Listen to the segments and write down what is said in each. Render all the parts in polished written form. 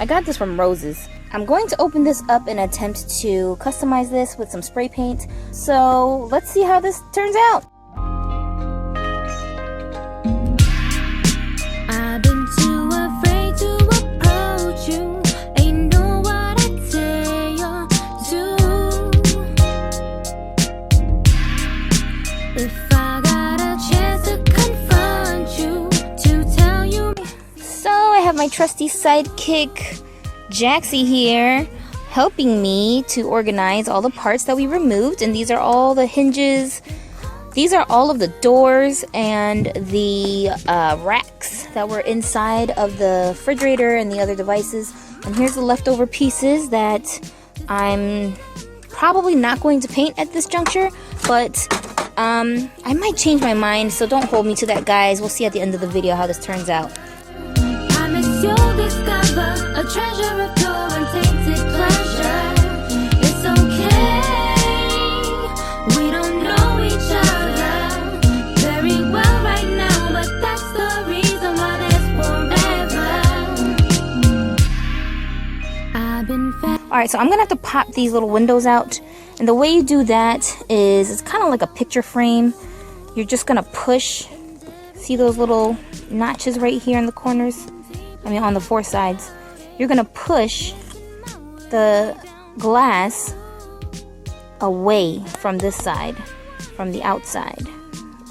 I got this from Rose's. I'm going to open this up and attempt to customize this with some spray paint. So let's see how this turns out. I've been too afraid to approach you. Ain't know what I'd say or do. If I got a chance to confront you, to tell you. So I have my trusty sidekick Jaxie here helping me to organize all the parts that we removed, and these are all the hinges. These are all of the doors and the racks that were inside of the refrigerator and the other devices. And here's the leftover pieces that I'm probably not going to paint at this juncture, but I might change my mind, so don't hold me to that, guys. We'll see at the end of the video how this turns out. You'll discover a treasure of pure and tainted pleasure. It's okay, we don't know each other very well right now, but that's the reason why there's forever. I've been Alright, so I'm gonna have to pop these little windows out, and the way you do that is it's kind of like a picture frame. You're just gonna push, see those little notches right here in the corners? I mean on the four sides. You're gonna push the glass away from this side, from the outside,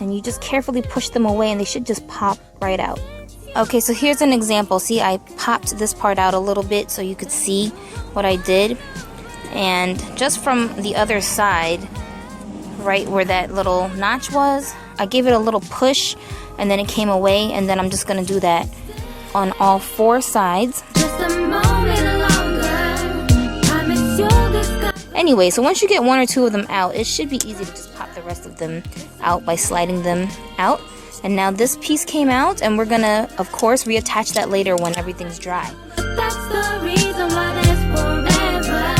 and you just carefully push them away and they should just pop right out. Okay, so here's an example. See, I popped this part out a little bit so you could see what I did, and just from the other side, right where that little notch was, I gave it a little push and then it came away, and then I'm just gonna do that on all four sides. just a moment longer. I miss your discovery. Anyway, so once you get one or two of them out, it should be easy to just pop the rest of them out by sliding them out. And now this piece came out, and we're gonna, of course, reattach that later when everything's dry. But that's the reason why there's forever.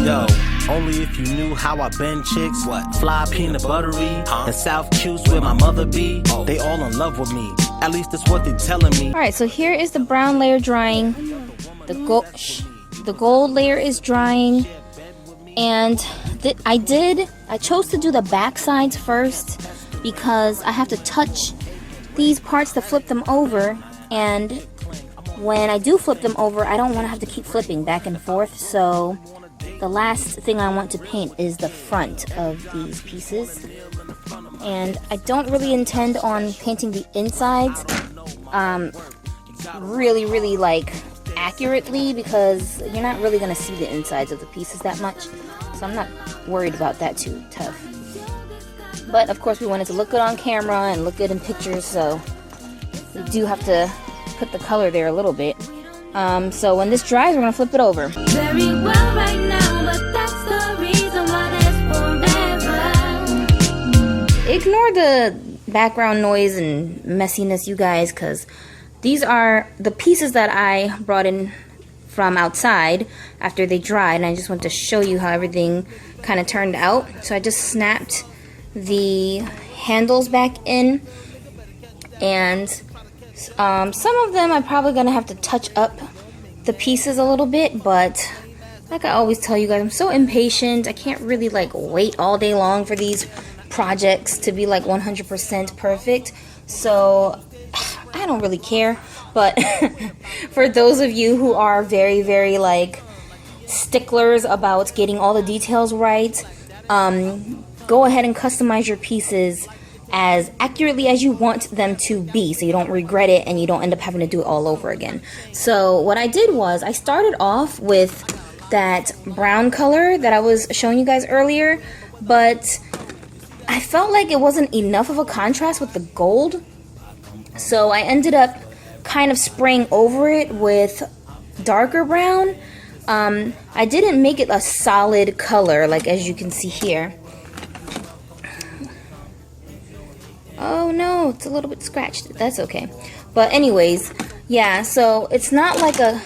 Yo, only if you knew how I bend chicks. What? Fly peanut buttery. And South Q's where my mother be. They all in love with me. At least that's what they're telling me. Alright, so here is the brown layer drying. The gold layer is drying. And I chose to do the back sides first because I have to touch these parts to flip them over. And when I do flip them over, I don't want to have to keep flipping back and forth. So the last thing I want to paint is the front of these pieces. And I don't really intend on painting the insides really like accurately, because you're not really going to see the insides of the pieces that much, so I'm not worried about that too tough. But of course we want it to look good on camera and look good in pictures, so we do have to put the color there a little bit. So when this dries, we're going to flip it over. Very well right now, but that's the reason why there's forever. Ignore the background noise and messiness, you guys, because these are the pieces that I brought in from outside after they dried, and I just want to show you how everything kind of turned out. So I just snapped the handles back in, and some of them I'm probably gonna have to touch up the pieces a little bit, but like I always tell you guys, I'm so impatient. I can't really like wait all day long for these projects to be like 100% perfect, so I don't really care. But for those of you who are very like sticklers about getting all the details right, go ahead and customize your pieces as accurately as you want them to be, so you don't regret it and you don't end up having to do it all over again. So what I did was I started off with that brown color that I was showing you guys earlier, but I felt like it wasn't enough of a contrast with the gold, so I ended up kind of spraying over it with darker brown. I didn't make it a solid color, like as you can see here. Oh no, it's a little bit scratched. That's okay. But anyways, yeah, so it's not like a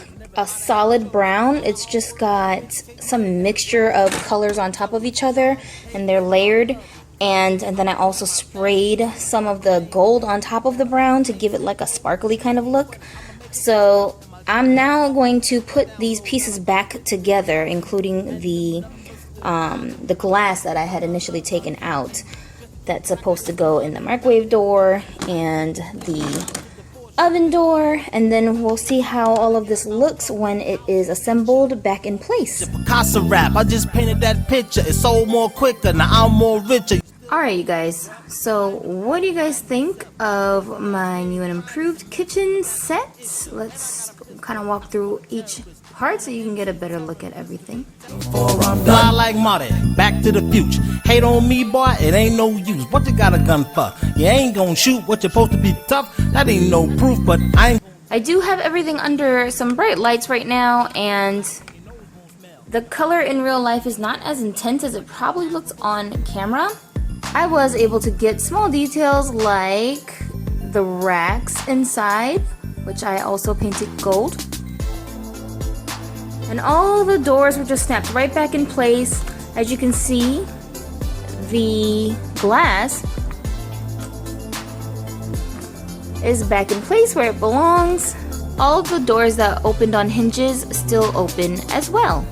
solid brown. It's just got some mixture of colors on top of each other, and they're layered. And then I also sprayed some of the gold on top of the brown to give it like a sparkly kind of look. So I'm now going to put these pieces back together, including the glass that I had initially taken out. That's supposed to go in the microwave door and the oven door, and then we'll see how all of this looks when it is assembled back in place. Picasso rap, I just painted that picture. It sold more quicker, now I'm more richer. Alright, you guys, so what do you guys think of my new and improved kitchen set? Let's kind of walk through each part so you can get a better look at everything. Fly like Marty, back to the future. Hate on me, boy, it ain't no use. What you got a gun for? You ain't gonna shoot what you're supposed to be tough. That ain't no proof, but I do have everything under some bright lights right now, and the color in real life is not as intense as it probably looks on camera. I was able to get small details like the racks inside, which I also painted gold. And all the doors were just snapped right back in place. As you can see, the glass is back in place where it belongs. All of the doors that opened on hinges still open as well.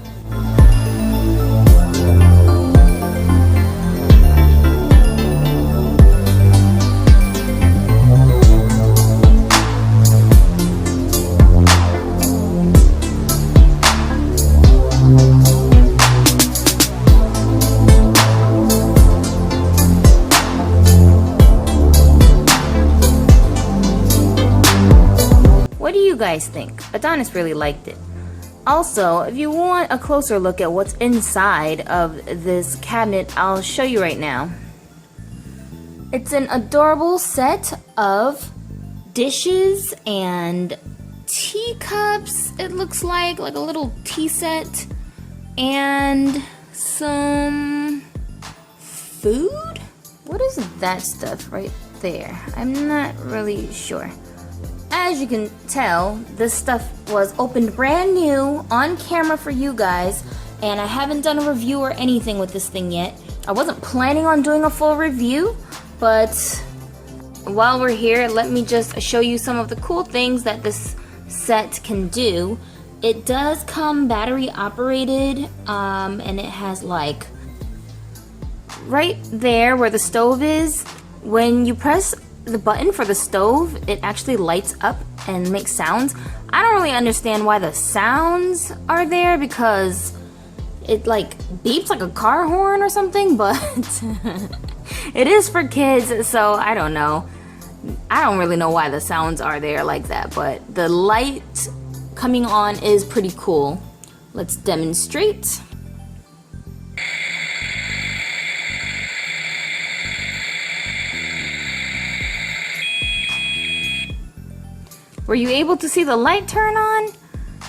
What do you guys think? Adonis really liked it. Also, if you want a closer look at what's inside of this cabinet, I'll show you right now. It's an adorable set of dishes and teacups, it looks like a little tea set, and some food? What is that stuff right there? I'm not really sure. As you can tell, this stuff was opened brand new on camera for you guys, and I haven't done a review or anything with this thing yet. I wasn't planning on doing a full review, but while we're here, let me just show you some of the cool things that this set can do. It does come battery operated, and it has like right there where the stove is, when you press the button for the stove, it actually lights up and makes sounds. I don't really understand why the sounds are there, because it like beeps like a car horn or something, but it is for kids, so I don't know. I don't really know why the sounds are there like that, but the light coming on is pretty cool. Let's demonstrate. Were you able to see the light turn on?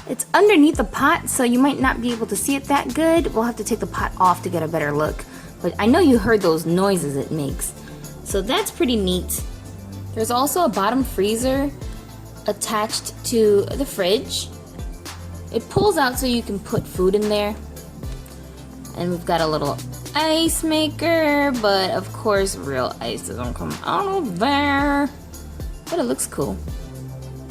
It's underneath the pot, so you might not be able to see it that good. We'll have to take the pot off to get a better look. But I know you heard those noises it makes. So that's pretty neat. There's also a bottom freezer attached to the fridge. It pulls out so you can put food in there. And we've got a little ice maker, but of course real ice doesn't come out of there. But it looks cool.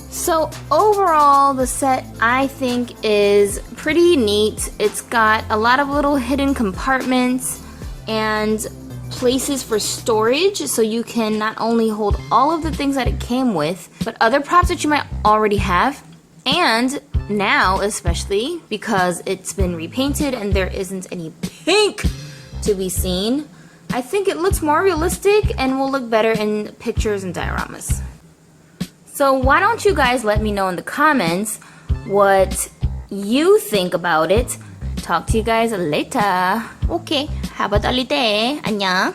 So overall, the set I think is pretty neat. It's got a lot of little hidden compartments and places for storage, so you can not only hold all of the things that it came with, but other props that you might already have. And now, especially because it's been repainted and there isn't any pink to be seen, I think it looks more realistic and will look better in pictures and dioramas. So why don't you guys let me know in the comments what you think about it. Talk to you guys later. Okay, habad ulit eh. Annyeong.